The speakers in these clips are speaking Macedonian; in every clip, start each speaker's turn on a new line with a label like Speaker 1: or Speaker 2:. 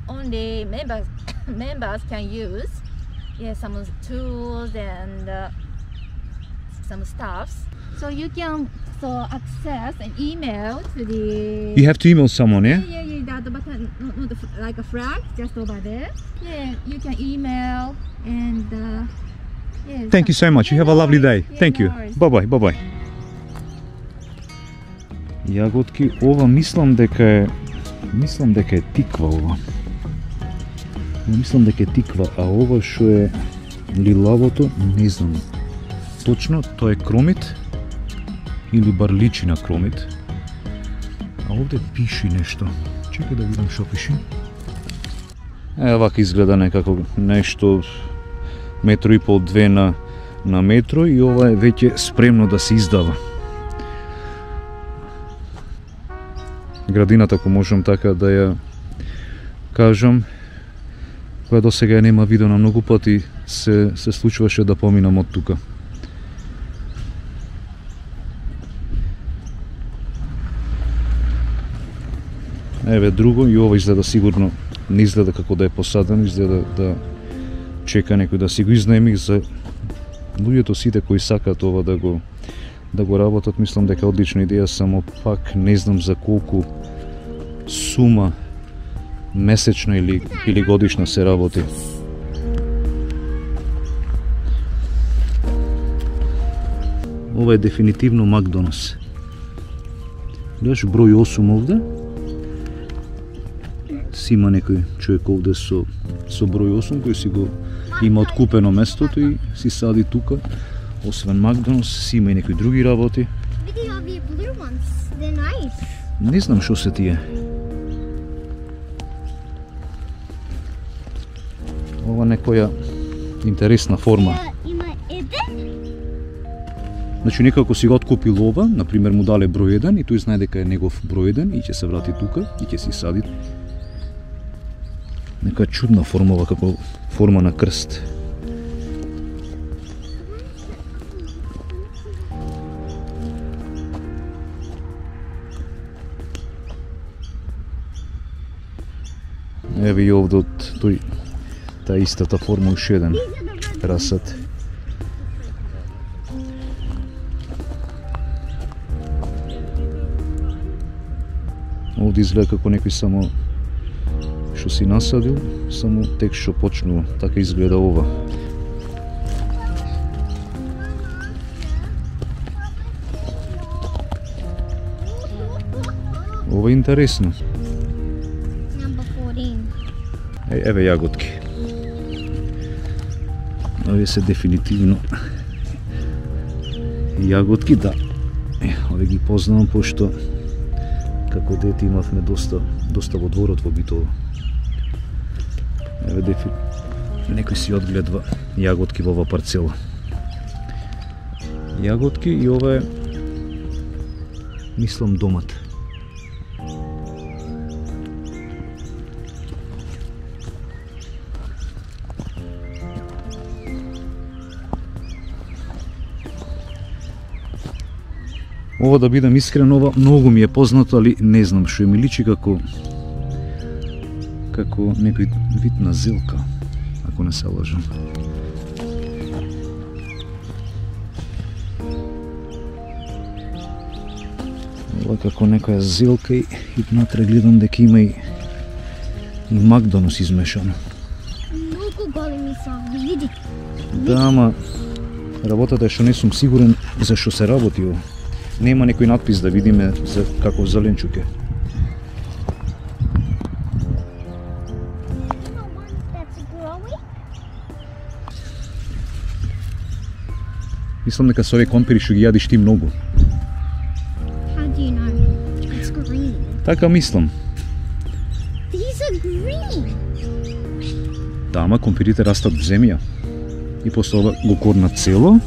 Speaker 1: Only members can use some tools and some stuffs. So you can access an email to the.
Speaker 2: You have to email someone, yeah?
Speaker 1: Yeah. That button, not like a flag, just over there. Yeah, you can email and.
Speaker 2: Thank you so much. You have a lovely day. Thank you. Bye bye. Јаготки, ова мислам дека е тиква ова. Мислам дека е тиква, а ова што е лилавото, не знам. Точно, тоа е кромит или бар личи на кромит. А овде пиши нешто. Чекај да видам што пиши. Вака изгледа некако нешто метро и пол, 2 на метро и ова е веќе спремно да се издава. Градината, ако можам така да ја кажам, која до сега нема видена многу пати, се случуваше да поминам од тука. Еве друго, и ова изгледа сигурно, не изгледа како да е посадено, изгледа да чека некој да си го изнаеми. За луѓето сите кои сакаат ова да го работат, мислам дека е одлична идеја, само пак не знам за колку сума месечно или годишно се работи. Ова е дефинитивно Макдоналдс. Гледаш број 8 овде. Си има некој човек овде со број 8 кој си го има откупено местото и си сади тука. Освен Макдоналдс, си има и некои други работи. Не знам што се тие. Ова некоја интересна форма. Значи некако си го откупил ова, например му дале број 1 и тој знае дека е негов број 1 и ќе се врати тука и ќе си сади. Нека чудна форма, ова како форма на крст. Еве и овде од таа истата форма уште еден расад. Овде изгледа како некој само што си насадил, само тек што почнува. Така изгледа ова. Ова е интересно. Еве јаготки. Овие се дефинитивно јаготки, да. Овие ги познавам, пошто како дете имавме доста во дворот во Битола. Еве некој си одгледва јаготки во ова парцела. Јаготки и ова е, мислам, домат. Ова, да бидам искрен, ова многу ми е познато, али не знам што ми личи како некој вид на зелка, ако не се лажам. Ова како некоја зелка и внатре гледам дека има и Макдоналдс измешано.
Speaker 3: Многу големи се, види.
Speaker 2: Да, ама работата е што не сум сигурен за што се работи ова. Нема некој надпис да видиме за каков зеленчук е. Мислам дека со овие компири што ги јадиш ти многу.
Speaker 3: How do you know? It's green.
Speaker 2: Така мислам.
Speaker 3: These are green.
Speaker 2: Да, ама компирите растат во земја. И после ова го корнат цело.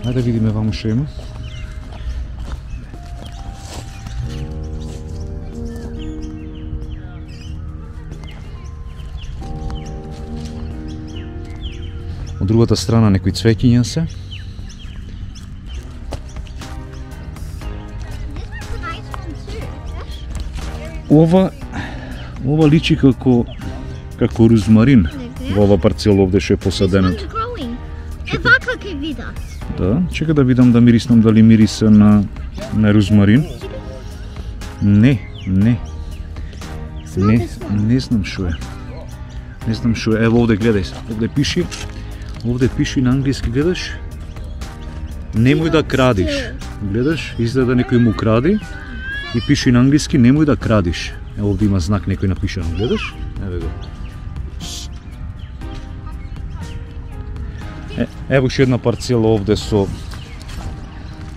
Speaker 2: Ајде да видиме ваму што има. Од другата страна некои цвеќиња се.
Speaker 3: This one's a nice
Speaker 2: ова личи како розмарин во ова парцела овде што е посадено.
Speaker 3: This one's growing. Вака ке видат.
Speaker 2: Да, чека да видам да мириснам дали мириса на розмарин. Не знам што е. Не знам што е. Ево овде гледај, овде пиши на англиски, гледаш? Немој да крадиш. Гледаш, изгледа некој му кради и пиши на англиски немој да крадиш. Ево овде има знак некој напишано, гледаш? Еве го. Ево уште една парцела овде со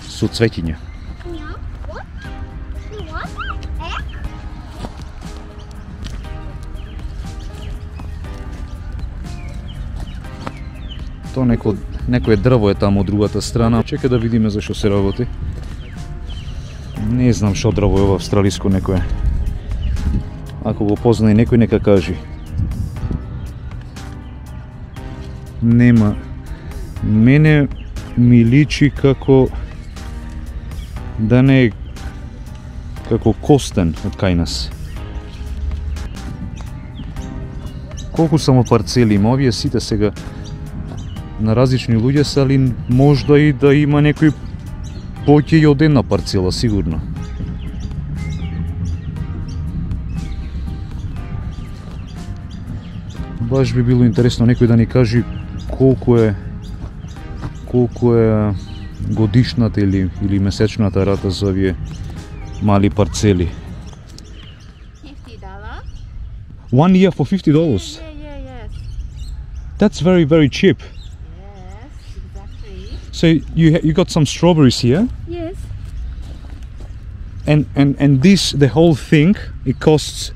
Speaker 2: цвеќиња. Тоа некое дрво е таму од другата страна. Чека да видиме за што се работи. Не знам што дрво е ова австралиско некое. Ако го познае некој, нека кажи. Нема. Мене ми личи како да не е како костен од кај нас. Колку само парцели има овие сите сега на различни луѓе се, али можда и да има некој поќе и од една парцела, сигурно. Баш би било интересно некој да ни кажи колку е годишната или месечната рата за овие мали парцели.
Speaker 1: $50.
Speaker 2: 1 year for $50?
Speaker 1: Yes.
Speaker 2: That's very, very cheap.
Speaker 1: Yes, exactly.
Speaker 2: So you got some strawberries here,
Speaker 1: Yes.
Speaker 2: and this, the whole thing, it costs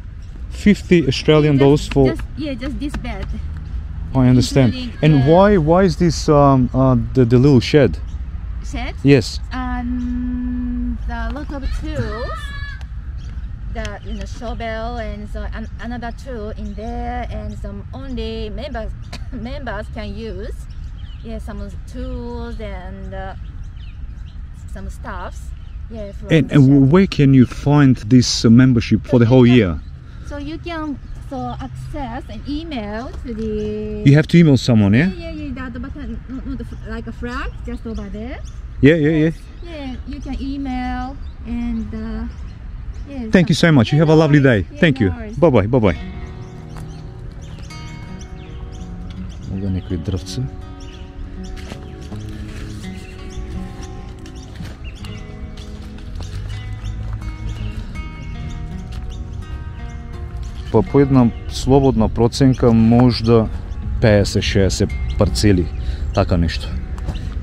Speaker 2: $50 Australian dollars for.
Speaker 1: Just this bed.
Speaker 2: I understand.
Speaker 1: including,
Speaker 2: And why is this the little shed?
Speaker 1: Shed.
Speaker 2: Yes.
Speaker 1: The lot of tools. The shovel and another tool in there, and some only members can use. Yeah, some tools and some stuffs. Yeah, from the
Speaker 2: And
Speaker 1: shed.
Speaker 2: where can you find this membership for the whole year?
Speaker 1: So you can access an email to the.
Speaker 2: You have to email someone, yeah?
Speaker 1: Yeah. That button, like a flag, just over there.
Speaker 2: Yeah.
Speaker 1: Yeah, you can email and. Yeah,
Speaker 2: Thank you so much. You have a lovely day.
Speaker 1: Yeah,
Speaker 2: Thank
Speaker 1: no
Speaker 2: you.
Speaker 1: worries.
Speaker 2: Bye-bye. Овде некои дрвце. По една слободна проценка можда 50-60 парцели, така нешто.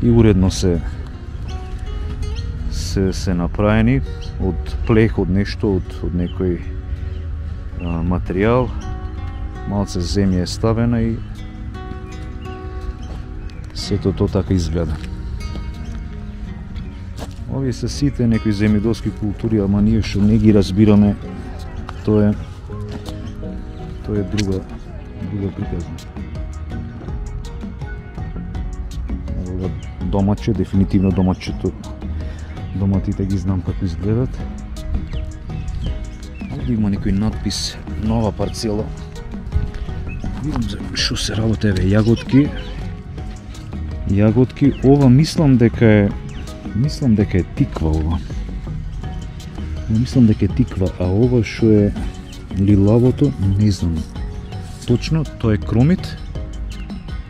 Speaker 2: И уредно се направени од плех, од нешто, од некој материјал. Малце земја е ставена и сето тоа така изгледа. Овие се сите некои земјоделски култури, ама ние што не ги разбираме, тоа е друга приказна. Ова домаче, дефинитивно домачето. Доматите ги знам како изгледат. Овде има некој надпис нова парцела. Видам за што се работи, еве јаготки. Ова мислам дека е тиква ова. Мислам дека е тиква, а ова што е лилавото, не знам. Точно, тоа е кромит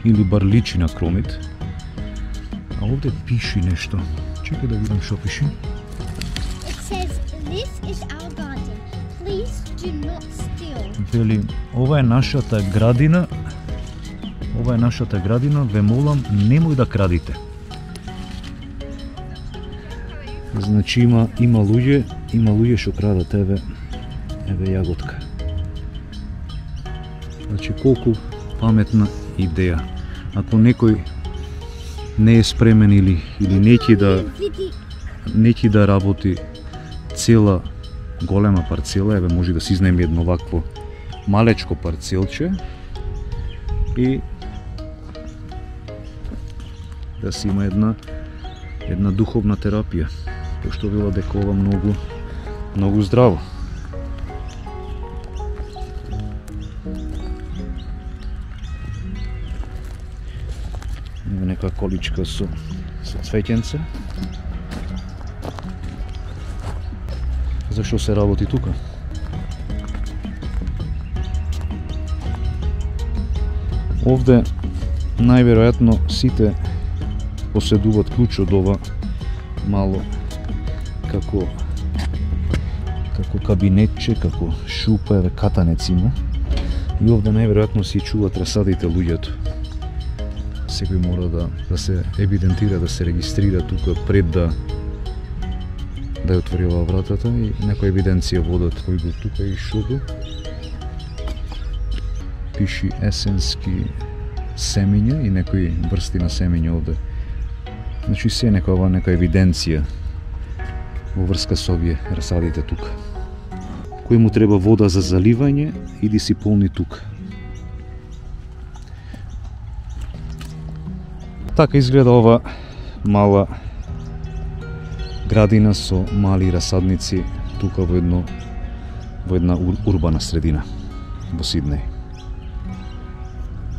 Speaker 2: или бар личи на кромит. А овде пиши нешто. Чекај да видам што пиши.
Speaker 3: It says, "This is our garden. Please do not steal."
Speaker 2: Вели, ова е нашата градина. Ве молам, немој да крадите. Значи има луѓе што крадат, еве јаготка. Значи колку паметна идеја. Ако некој не е спремен или неќи да работи цела голема парцела, еве може да си изнеме едно вакво малечко парцелче и да си има една духовна терапија, пошто вела дека ова многу здраво. некоја количка со цвеќенце. Зашо се работи тука? Овде најверојатно сите поседуваат клучи од ова мало како кабинетче, како шупа, катанец има. И овде најверојатно си чуваат расадите луѓето. Секој мора да се евидентира, да се регистрира тука пред да ја отвори оваа вратата и некоја евиденција водат кој бил тука и шо бил. Пиши есенски семења и некои врсти на семења овде. Значи се нека евиденција во врска со овие расадите тука. Кој му треба вода за заливање, иди си полни тука. Така изгледа ова мала градина со мали расадници тука во една урбана средина во Сиднеј.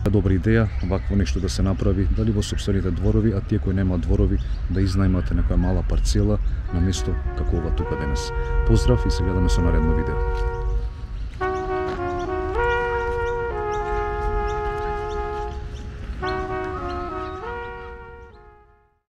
Speaker 2: Добра идеја вакво нешто да се направи, дали во сопствените дворови, а тие кои немаат дворови да изнајмате некоја мала парцела на место како ова тука денес. Поздрав и се гледаме со наредно видео.